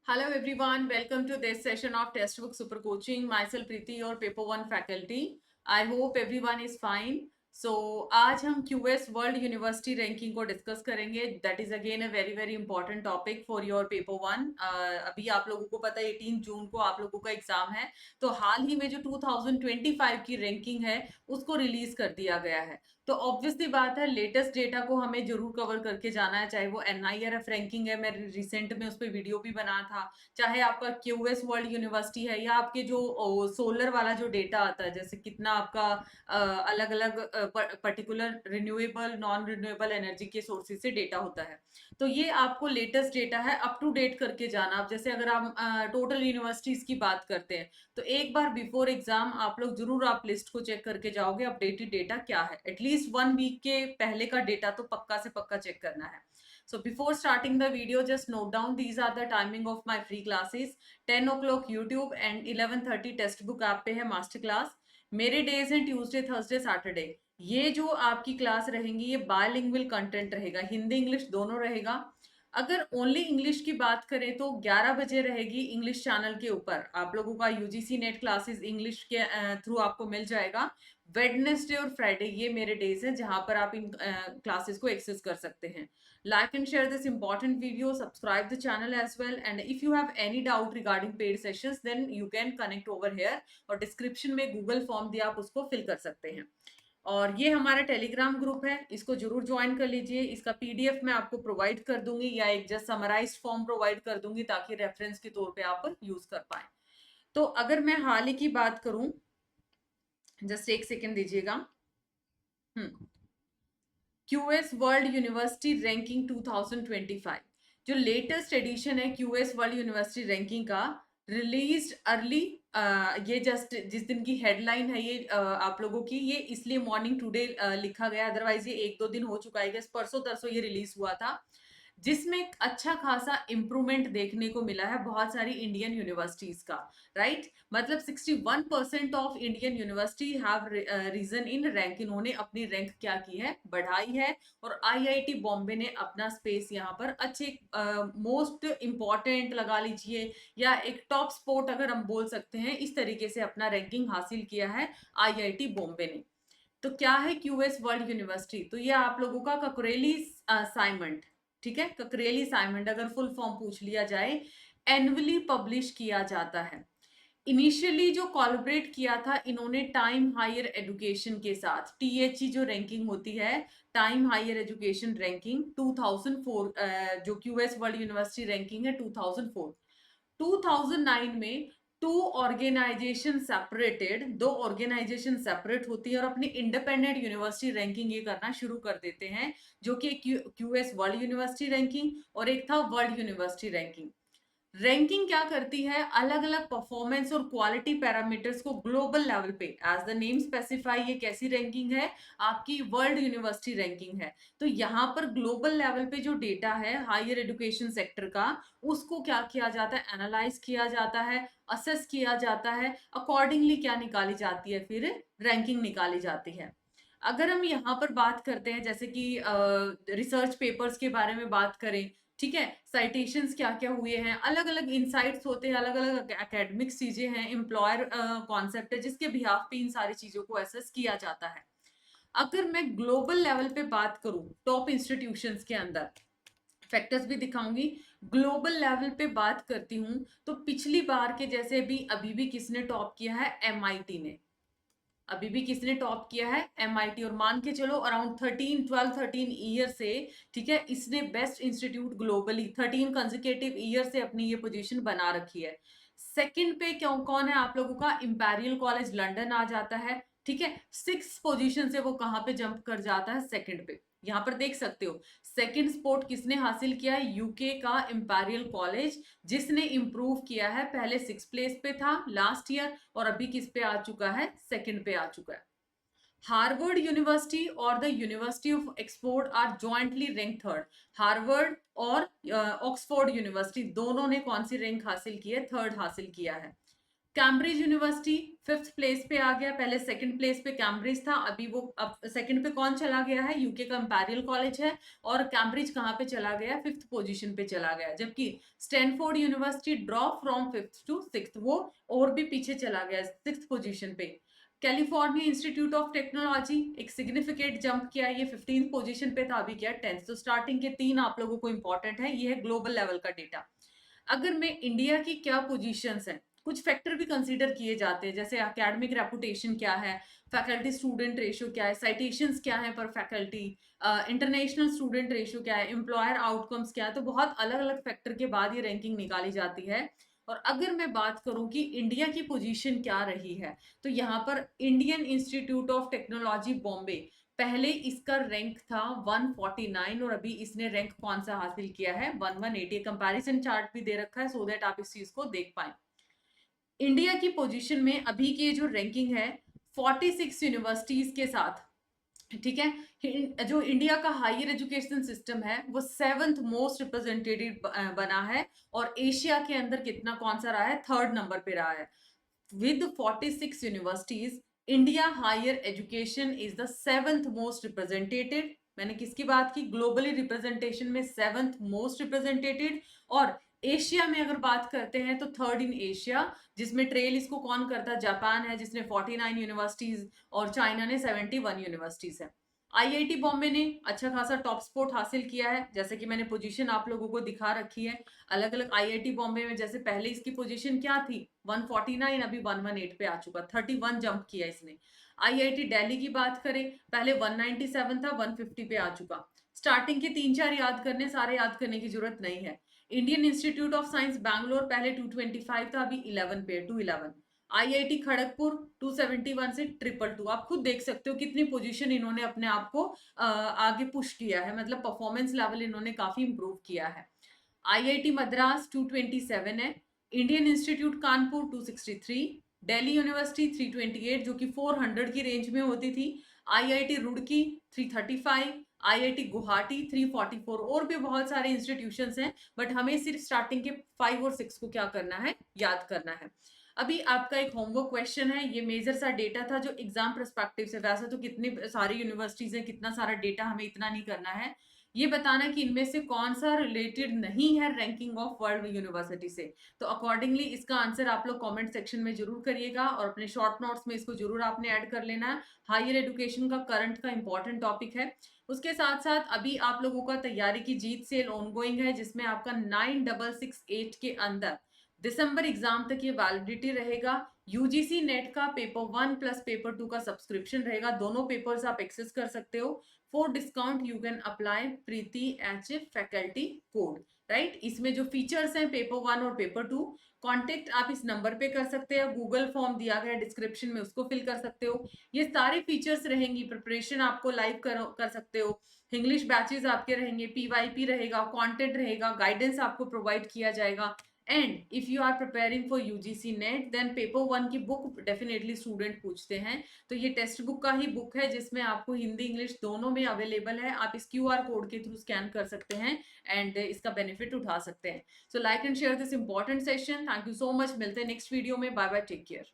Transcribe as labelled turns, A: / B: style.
A: Hello everyone, welcome to this session of Textbook Super Coaching. Myself Preeti, your Paper 1 faculty. I hope everyone is fine. So आज हम QS world university ranking को discuss करेंगे. That is again a very very important topic for your paper 1. अभी आप लोगों को पता है 18 जून को आप लोगों का एग्जाम है. तो हाल ही में जो 2025 की रैंकिंग है उसको रिलीज कर दिया गया है. तो ऑब्वियसली बात है लेटेस्ट डेटा को हमें जरूर कवर करके जाना है, चाहे वो NIRF रैंकिंग है, मैं रिसेंट में उस पर वीडियो भी बना था, चाहे आपका QS वर्ल्ड यूनिवर्सिटी है, या आपके जो सोलर वाला जो डेटा आता है, जैसे कितना आपका अलग अलग particular renewable non renewable energy के सोर्सेज से डेटा होता है. तो ये आपको लेटेस्ट डेटा है, अप टू डेट करके जाना. अब जैसे अगर आप टोटल यूनिवर्सिटीज की बात करते हैं तो एक बार बिफोर एग्जाम आप लोग जरूर आप लिस्ट को चेक करके जाओगे अपडेटेड डेटा क्या है. एटलीस्ट 1 वीक के पहले का डेटा तो पक्का से पक्का चेक करना है. So before starting the video, just note down these are the timing of my free classes. 10 o'clock YouTube and 11:30 textbook app पे है मास्टर क्लास. मेरे डेज हैं ट्यूसडे थर्सडे सैटरडे. ये जो आपकी क्लास रहेंगी ये बायलिंगुअल कंटेंट रहेगा, हिंदी इंग्लिश दोनों रहेगा. अगर ओनली इंग्लिश की बात करें तो 11 बजे रहेगी इंग्लिश चैनल के ऊपर. आप लोगों का यूजीसी नेट क्लासेस इंग्लिश के थ्रू आपको मिल जाएगा. वेडनेसडे और फ्राइडे ये मेरे डेज हैं जहां पर आप इन क्लासेस को एक्सेस कर सकते हैं. Like and share this important video, subscribe the channel as well, and if you have any doubt regarding paid sessions then you can connect over here, और डिस्क्रिप्शन में गूगल फॉर्म दिया आप उसको fill कर सकते हैं. और ये हमारा टेलीग्राम ग्रुप है, इसको जरूर ज्वाइन कर लीजिए. इसका PDF मैं आपको प्रोवाइड कर दूंगी या एक जस्ट समराइज्ड फॉर्म प्रोवाइड कर दूंगी ताकि रेफरेंस के तौर पे आप यूज कर पाए. तो अगर मैं हाल ही की बात करूं, जस्ट एक सेकेंड दीजिएगा. QS वर्ल्ड यूनिवर्सिटी रैंकिंग 2025 जो लेटेस्ट एडिशन है QS वर्ल्ड यूनिवर्सिटी रैंकिंग का, रिलीज्ड अर्ली. ये जस्ट जिस दिन की हेडलाइन है ये आप लोगों की, ये इसलिए मॉर्निंग टुडे लिखा गया, अदरवाइज ये 1-2 दिन हो चुका है. परसों तरसों ये रिलीज हुआ था, जिसमें एक अच्छा खासा इंप्रूवमेंट देखने को मिला है बहुत सारी इंडियन यूनिवर्सिटीज का. राइट मतलब 61% of Indian university have risen in rank. इन्होंने अपनी रैंक क्या की है, बढ़ाई है. और IIT बॉम्बे ने अपना स्पेस यहाँ पर अच्छे मोस्ट इंपॉर्टेंट लगा लीजिए या एक टॉप स्पॉट अगर हम बोल सकते हैं, इस तरीके से अपना रैंकिंग हासिल किया है IIT बॉम्बे ने. तो क्या है QS वर्ल्ड यूनिवर्सिटी? तो ये आप लोगों का ककरेली साइमंड, ठीक है, ककरेली साइमंड अगर फुल फॉर्म पूछ लिया जाए, एनुअली पब्लिश किया जाता है. इनिशियली जो कोलैबोरेट किया था इन्होंने टाइम हायर एजुकेशन के साथ. THE जो रैंकिंग होती है, टाइम हायर एजुकेशन रैंकिंग 2004, जो QS वर्ल्ड यूनिवर्सिटी रैंकिंग है 2004. 2009 में दो ऑर्गेनाइजेशन सेपरेट होती है और अपनी इंडिपेंडेंट यूनिवर्सिटी रैंकिंग ये करना शुरू कर देते हैं, जो कि QS वर्ल्ड यूनिवर्सिटी रैंकिंग और एक था वर्ल्ड यूनिवर्सिटी रैंकिंग. रैंकिंग क्या करती है, अलग अलग परफॉर्मेंस और क्वालिटी पैरामीटर्स को ग्लोबल लेवल पे, एज द नेम स्पेसिफाई, ये कैसी रैंकिंग है, आपकी वर्ल्ड यूनिवर्सिटी रैंकिंग है. तो यहाँ पर ग्लोबल लेवल पे जो डेटा है हायर एजुकेशन सेक्टर का, उसको क्या किया जाता है, एनालाइज किया जाता है, असेस किया जाता है, अकॉर्डिंगली क्या निकाली जाती है, फिर रैंकिंग निकाली जाती है. अगर हम यहाँ पर बात करते हैं जैसे कि रिसर्च पेपर्स के बारे में बात करें, ठीक है, साइटेशंस क्या क्या हुए हैं, अलग अलग इंसाइट्स होते हैं, अलग अलग एकेडमिक्स चीजें हैं, एम्प्लॉयर कॉन्सेप्ट है जिसके बिहाफ पे इन सारी चीजों को एसेस किया जाता है. अगर मैं ग्लोबल लेवल पे बात करूं टॉप इंस्टीट्यूशंस के अंदर, फैक्टर्स भी दिखाऊंगी, ग्लोबल लेवल पे बात करती हूं तो पिछली बार के जैसे भी अभी भी किसने टॉप किया है, MIT ने. अभी भी किसने टॉप किया है, MIT. और मान के चलो अराउंड 13 ईयर से, ठीक है, इसने best institute globally 13 consecutive year से अपनी ये पोजीशन बना रखी है. सेकंड पे क्यों कौन है आप लोगों का, इंपीरियल कॉलेज लंदन आ जाता है. ठीक है, 6 पोजीशन से वो कहां पे जंप कर जाता है, सेकंड पे. यहां पर देख सकते हो सेकंड स्पॉट किसने हासिल किया है, यूके का इंपीरियल कॉलेज, जिसने इंप्रूव किया है. पहले 6 प्लेस पे था लास्ट ईयर और अभी किस पे आ चुका है, सेकंड पे आ चुका है. हार्वर्ड यूनिवर्सिटी और the university of Oxford are jointly rank third. हार्वर्ड और ऑक्सफोर्ड यूनिवर्सिटी दोनों ने कौन सी रैंक हासिल की है, थर्ड हासिल किया है. कैम्ब्रिज यूनिवर्सिटी 5th प्लेस पे आ गया, पहले 2nd प्लेस पे कैम्ब्रिज था, अभी वो अब 2nd पे कौन चला गया है, यूके का इंपीरियल कॉलेज है। और कैम्ब्रिज कहाँ पे चला गया, 5th पोजीशन पे चला गया, जबकि Stanford university drop from 5th to 6th, वो और भी पीछे चला गया 6th पोजीशन पे। कैलिफोर्निया इंस्टीट्यूट ऑफ टेक्नोलॉजी एक सिग्निफिकेंट जंप किया, ये 15th पोजीशन पे था, अभी क्या 10th। तो स्टार्टिंग के 3 आप लोगों को इंपॉर्टेंट है, ये है ग्लोबल लेवल का डेटा। अगर मैं इंडिया की क्या पोजीशंस हैं, कुछ फैक्टर भी कंसीडर किए जाते हैं, जैसे एकेडमिक रेपुटेशन क्या है, फैकल्टी स्टूडेंट रेशियो क्या है, साइटेशंस क्या है पर फैकल्टी, इंटरनेशनल स्टूडेंट रेशियो क्या है, एम्प्लॉयर आउटकम्स क्या है, तो बहुत अलग अलग फैक्टर के बाद ये रैंकिंग निकाली जाती है। और अगर मैं बात करूं कि इंडिया की पोजीशन क्या रही है, तो यहाँ पर Indian institute of technology Bombay, पहले इसका रैंक था 149 और अभी इसने रैंक कौन सा हासिल किया है, 1180। कंपैरिजन चार्ट भी दे रखा है सो दैट आप इस चीज को देख पाए। इंडिया की पोजीशन में अभी की जो रैंकिंग है 46 यूनिवर्सिटीज के साथ, ठीक है, जो इंडिया का हायर एजुकेशन सिस्टम है वो 7th मोस्ट रिप्रेजेंटेटिव बना है, और एशिया के अंदर कितना कौन सा रहा है, 3rd नंबर पे रहा है। with 46 universities, India higher education is the 7th most represented। मैंने किसकी बात की, ग्लोबली रिप्रेजेंटेशन में 7th मोस्ट रिप्रेजेंटेटेड। और एशिया में अगर बात करते हैं तो 3rd इन एशिया, जिसमें ट्रेल इसको कौन करता है, जापान है जिसने 49 यूनिवर्सिटीज और चाइना ने 71 यूनिवर्सिटीज है। आईआईटी बॉम्बे ने अच्छा खासा टॉप स्पॉट हासिल किया है, जैसे कि मैंने पोजीशन आप लोगों को दिखा रखी है अलग अलग। आईआईटी बॉम्बे में जैसे पहले इसकी पोजीशन क्या थी, 149, अभी 118 पे आ चुका, 31 जंप किया इसने। आईआईटी दिल्ली की बात करें, पहले 197 था, 150 पे आ चुका। स्टार्टिंग के 3-4 याद करने, सारे याद करने की जरूरत नहीं है। Indian institute of science Bangalore पहले 225 था, अभी 11 पे, 211। आईआईटी खड़गपुर 271 से 222। आप खुद देख सकते हो कितनी पोजीशन इन्होंने अपने आप को आगे पुश किया है, मतलब परफॉर्मेंस लेवल इन्होंने काफी इंप्रूव किया है। आईआईटी मद्रास 227 है, Indian institute Kanpur 263, Delhi university 328 जो कि 400 की रेंज में होती थी, आईआईटी रुड़की 335, आईआईटी गुवाहाटी 344, और भी बहुत सारे इंस्टीट्यूशंस हैं, बट हमें सिर्फ स्टार्टिंग के 5 और 6 को क्या करना है, याद करना है। अभी आपका एक होमवर्क क्वेश्चन है, ये मेजर सा डेटा था जो एग्जाम परस्पेक्टिव से, वैसे तो कितनी सारी यूनिवर्सिटीज हैं, कितना सारा डेटा, हमें इतना नहीं करना है, ये बताना कि इनमें से कौन सा रिलेटेड नहीं है रैंकिंग ऑफ वर्ल्ड यूनिवर्सिटी से। तो अकॉर्डिंगली इसका आंसर आप लोग कमेंट सेक्शन में जरूर करिएगा, और अपने शॉर्ट नोट्स में इसको जरूर आपने ऐड कर लेना है। हायर एजुकेशन का करंट का इंपॉर्टेंट टॉपिक है। उसके साथ साथ अभी आप लोगों का तैयारी की जीत सेल ऑनगोइंग है, जिसमें आपका 9668 के अंदर दिसंबर एग्जाम तक ये वैलिडिटी रहेगा। यूजीसी नेट का पेपर 1 प्लस पेपर 2 का सब्सक्रिप्शन रहेगा, दोनों पेपर्स आप एक्सेस कर सकते हो। For discount you can apply Preeti H faculty code, right. इसमें जो फीचर्स हैं पेपर 1 और पेपर 2, कॉन्टेक्ट आप इस नंबर पे कर सकते हैं, गूगल फॉर्म दिया गया डिस्क्रिप्शन में, उसको फिल कर सकते हो। ये सारे फीचर्स रहेंगी, प्रिपरेशन आपको लाइव कर सकते हो, इंग्लिश बैचेस आपके रहेंगे, पीवाईपी रहेगा, कंटेंट रहेगा, गाइडेंस आपको प्रोवाइड किया जाएगा। And if you are preparing for UGC NET, then paper 1 की बुक डेफिनेटली स्टूडेंट पूछते हैं, तो ये टेक्स्ट बुक का ही बुक है, जिसमें आपको हिंदी इंग्लिश दोनों में अवेलेबल है। आप इस क्यूआर कोड के थ्रू स्कैन कर सकते हैं एंड इसका बेनिफिट उठा सकते हैं। So like and share this important session. Thank you so much, मिलते हैं नेक्स्ट वीडियो में, बाय बाय, टेक केयर।